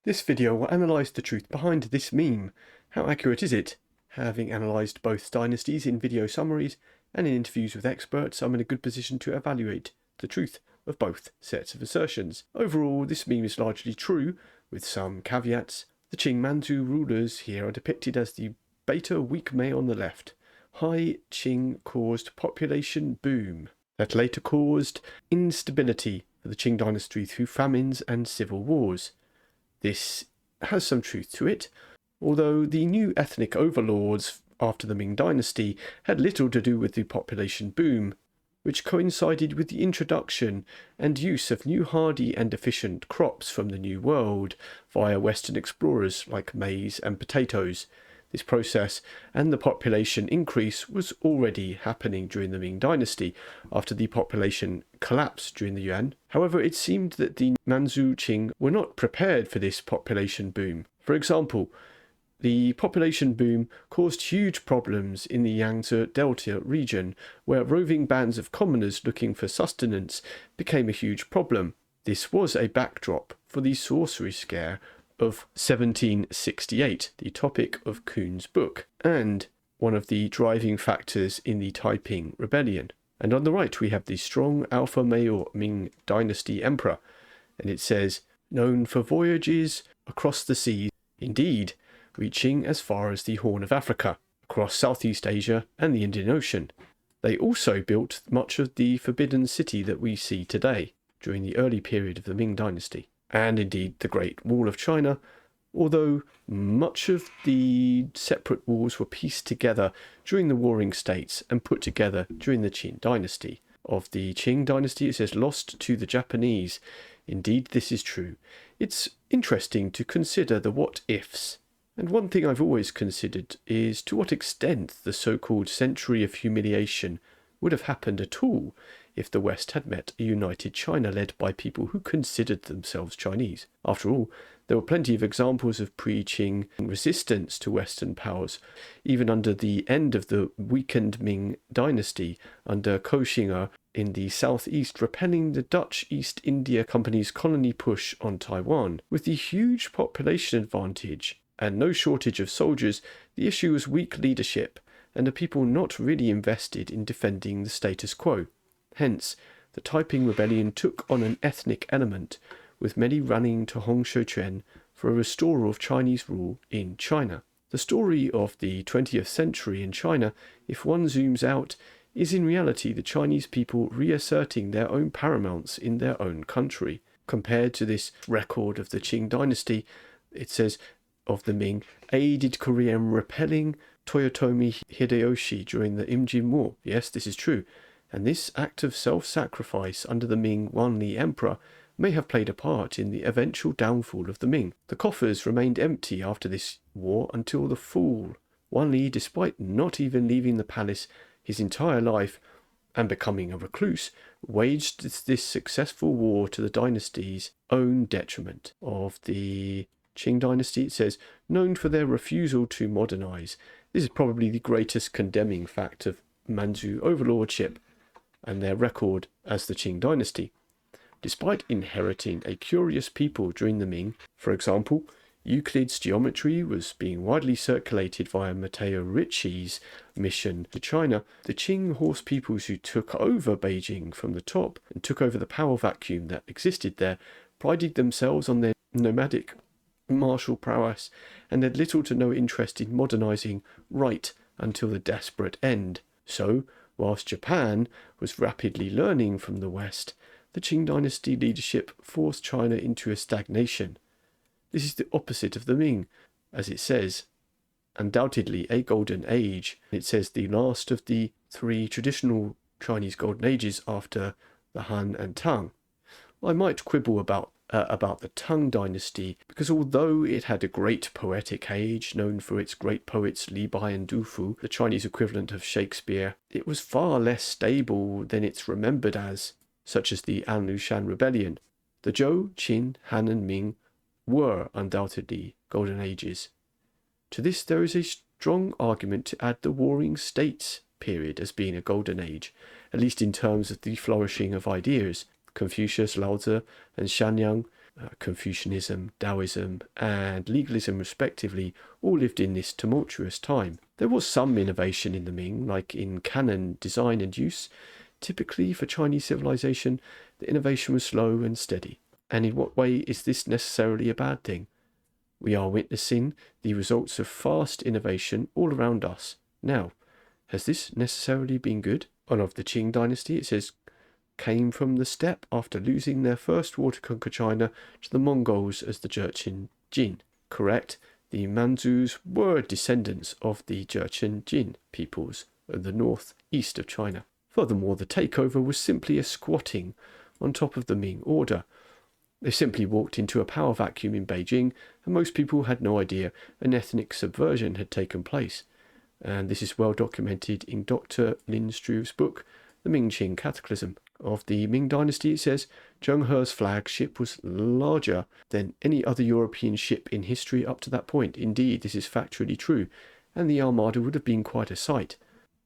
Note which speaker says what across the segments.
Speaker 1: This video will analyse the truth behind this meme. How accurate is it? Having analysed both dynasties in video summaries and in interviews with experts, I'm in a good position to evaluate the truth of both sets of assertions. Overall, this meme is largely true, with some caveats. The Qing Manchu rulers here are depicted as the beta weak mei on the left. High Qing caused population boom that later caused instability for the Qing dynasty through famines and civil wars. This has some truth to it, although the new ethnic overlords after the Ming dynasty had little to do with the population boom, which coincided with the introduction and use of new hardy and efficient crops from the New World via Western explorers like maize and potatoes. This process and the population increase was already happening during the Ming dynasty after the population collapsed during the Yuan. However, it seemed that the Manchu Qing were not prepared for this population boom. For example, the population boom caused huge problems in the Yangtze Delta region, where roving bands of commoners looking for sustenance became a huge problem. This was a backdrop for the sorcery scare of 1768, the topic of Kuhn's book, and one of the driving factors in the Taiping Rebellion. And on the right we have the strong alpha male Ming dynasty emperor, and it says, known for voyages across the seas, indeed, reaching as far as the Horn of Africa, across Southeast Asia and the Indian Ocean. They also built much of the Forbidden City that we see today, during the early period of the Ming dynasty, and indeed the Great Wall of China, although much of the separate walls were pieced together during the Warring States and put together during the Qing dynasty. Of the Qing dynasty, it says lost to the Japanese. Indeed, this is true. It's interesting to consider the what-ifs. And one thing I've always considered is to what extent the so-called century of humiliation would have happened at all if the West had met a united China led by people who considered themselves Chinese. After all, there were plenty of examples of pre-Qing resistance to Western powers, even under the end of the weakened Ming dynasty under Koxinga in the southeast, repelling the Dutch East India Company's colony push on Taiwan. With the huge population advantage and no shortage of soldiers, the issue was weak leadership and the people not really invested in defending the status quo. Hence, the Taiping Rebellion took on an ethnic element, with many running to Hongshoquan for a restoral of Chinese rule in China. The story of the 20th century in China, if one zooms out, is in reality the Chinese people reasserting their own paramountcy in their own country. Compared to this record of the Qing dynasty, it says of the Ming, aided Korean repelling Toyotomi Hideyoshi during the Imjin War. Yes, this is true. And this act of self-sacrifice under the Ming Wanli Emperor may have played a part in the eventual downfall of the Ming. The coffers remained empty after this war until the fall. Wanli, despite not even leaving the palace his entire life and becoming a recluse, waged this successful war to the dynasty's own detriment. Of the Qing dynasty, it says, known for their refusal to modernize. This is probably the greatest condemning fact of Manchu overlordship and their record as the Qing dynasty. Despite inheriting a curious people during the Ming, for example, Euclid's geometry was being widely circulated via Matteo Ricci's mission to China, the Qing horse peoples who took over Beijing from the top and took over the power vacuum that existed there prided themselves on their nomadic martial prowess and had little to no interest in modernizing right until the desperate end. So, whilst Japan was rapidly learning from the West, the Qing dynasty leadership forced China into a stagnation. This is the opposite of the Ming, as it says, undoubtedly a golden age. It says the last of the three traditional Chinese golden ages after the Han and Tang. I might quibble about the Tang dynasty, because although it had a great poetic age, known for its great poets Li Bai and Du Fu, the Chinese equivalent of Shakespeare, it was far less stable than it's remembered as, such as the An Lushan Rebellion. The Zhou, Qin, Han and Ming were undoubtedly golden ages. To this there is a strong argument to add the Warring States period as being a golden age, at least in terms of the flourishing of ideas. Confucius, Lao Tzu, and Shanyang Confucianism, Daoism, and legalism respectively, all lived in this tumultuous time. There was some innovation in the Ming, like in canon design and use. Typically for Chinese civilization, the innovation was slow and steady. And in what way is this necessarily a bad thing? We are witnessing the results of fast innovation all around us. Now, has this necessarily been good? One of the Qing Dynasty, it says, came from the steppe after losing their first war to conquer China to the Mongols as the Jurchen Jin. Correct, the Manchus were descendants of the Jurchen Jin peoples in the northeast of China. Furthermore, the takeover was simply a squatting on top of the Ming order. They simply walked into a power vacuum in Beijing, and most people had no idea an ethnic subversion had taken place. And this is well documented in Dr. Lin Struve's book, The Ming-Qing Cataclysm. Of the Ming Dynasty, it says, Zheng He's flagship was larger than any other European ship in history up to that point. Indeed, this is factually true, and the armada would have been quite a sight.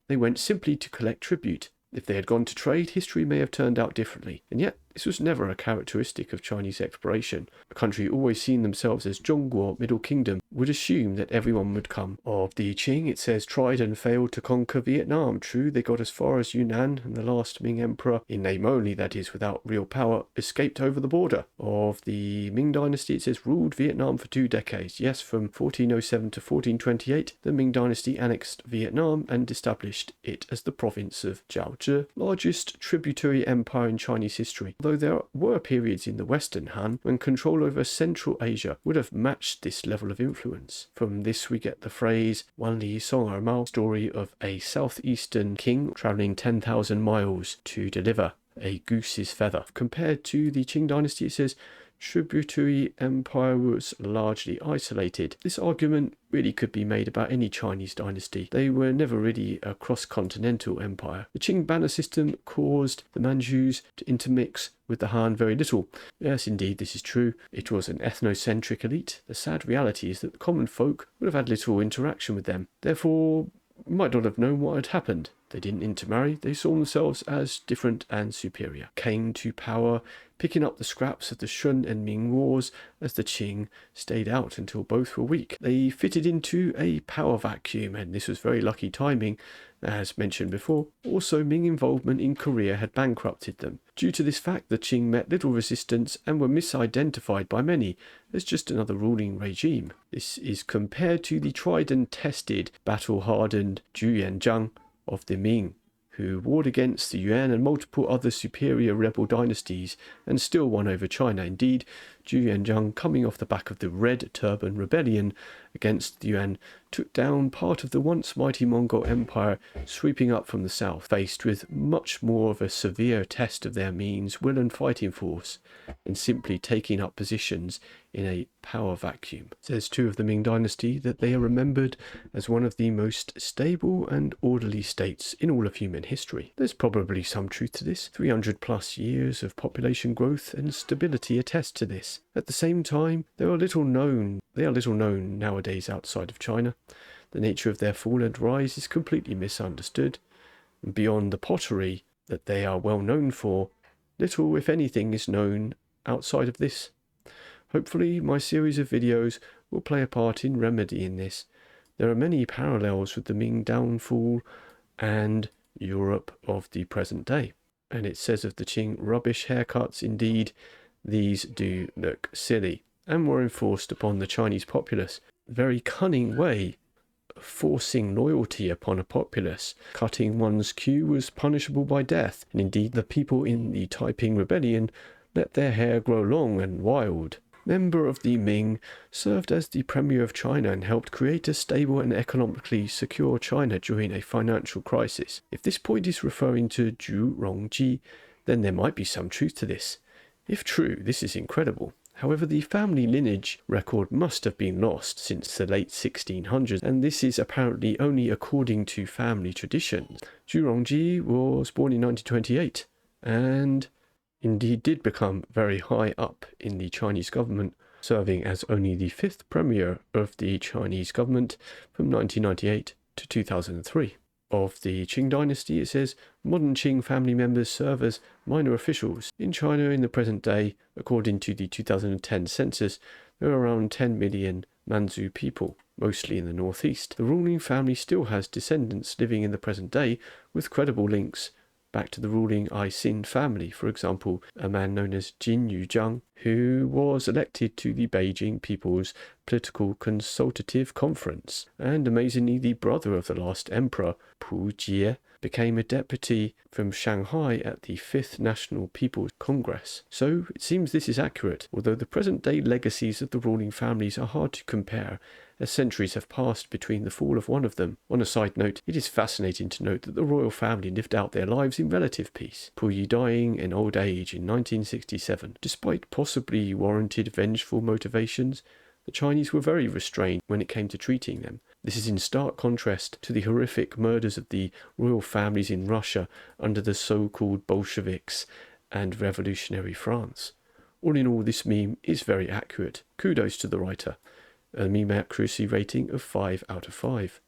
Speaker 1: They went simply to collect tribute. If they had gone to trade, history may have turned out differently. And yet, this was never a characteristic of Chinese exploration. A country always seen themselves as Zhongguo, Middle Kingdom, would assume that everyone would come. Of the Qing, it says, tried and failed to conquer Vietnam. True, they got as far as Yunnan, and the last Ming emperor, in name only, that is, without real power, escaped over the border. Of the Ming Dynasty, it says, ruled Vietnam for 2 decades. Yes, from 1407 to 1428, the Ming Dynasty annexed Vietnam and established it as the province of Zhuangzi, largest tributary empire in Chinese history. Although there were periods in the Western Han when control over Central Asia would have matched this level of influence. From this we get the phrase Wan Li Song Er Mao, story of a southeastern king travelling 10,000 miles to deliver a goose's feather. Compared to the Qing Dynasty, it says tributary empire was largely isolated. This argument really could be made about any Chinese dynasty. They were never really a cross-continental empire. The Qing banner system caused the Manchus to intermix with the Han very little. Yes, indeed, this is true. It was an ethnocentric elite. The sad reality is that the common folk would have had little interaction with them. Therefore, might not have known what had happened. They didn't intermarry, they saw themselves as different and superior. Came to power, picking up the scraps of the Shun and Ming wars as the Qing stayed out until both were weak. They fitted into a power vacuum, and this was very lucky timing. As mentioned before, also Ming involvement in Korea had bankrupted them. Due to this fact, the Qing met little resistance and were misidentified by many as just another ruling regime. This is compared to the tried and tested, battle-hardened Zhuangzi of the Ming, who warred against the Yuan and multiple other superior rebel dynasties and still won over China. Indeed, Zhuangzi, coming off the back of the Red Turban Rebellion against the Yuan, took down part of the once mighty Mongol Empire, sweeping up from the south, faced with much more of a severe test of their means, will and fighting force, than simply taking up positions in a power vacuum. It says too of the Ming Dynasty that they are remembered as one of the most stable and orderly states in all of human history. There's probably some truth to this. 300 plus years of population growth and stability attest to this. At the same time, they are little known nowadays outside of China. The nature of their fall and rise is completely misunderstood. And beyond the pottery that they are well known for, little, if anything, is known outside of this. Hopefully, my series of videos will play a part in remedying this. There are many parallels with the Ming downfall and Europe of the present day. And it says of the Qing rubbish haircuts, indeed, these do look silly, and were enforced upon the Chinese populace. A very cunning way of forcing loyalty upon a populace. Cutting one's queue was punishable by death, and indeed the people in the Taiping Rebellion let their hair grow long and wild. Member of the Ming, served as the Premier of China and helped create a stable and economically secure China during a financial crisis. If this point is referring to Zhuangzi, then there might be some truth to this. If true, this is incredible. However, the family lineage record must have been lost since the late 1600s, and this is apparently only according to family traditions. Zhuangzi was born in 1928, and indeed did become very high up in the Chinese government, serving as only the 5th premier of the Chinese government from 1998 to 2003. of the Qing Dynasty, it says, modern Qing family members serve as minor officials. In China in the present day, according to the 2010 census, there are around 10 million Manchu people, mostly in the northeast. The ruling family still has descendants living in the present day with credible links back to the ruling Ai-Sin family, for example, a man known as Jin Yujiang, who was elected to the Beijing People's Political Consultative Conference, and amazingly the brother of the last emperor, Puyi, became a deputy from Shanghai at the 5th National People's Congress. So it seems this is accurate, although the present-day legacies of the ruling families are hard to compare, as centuries have passed between the fall of one of them. On a side note, it is fascinating to note that the royal family lived out their lives in relative peace, Puyi dying in old age in 1967. Despite possibly warranted vengeful motivations, the Chinese were very restrained when it came to treating them. This is in stark contrast to the horrific murders of the royal families in Russia under the so-called Bolsheviks and revolutionary France. All in all, this meme is very accurate. Kudos to the writer. A meme accuracy rating of 5 out of 5.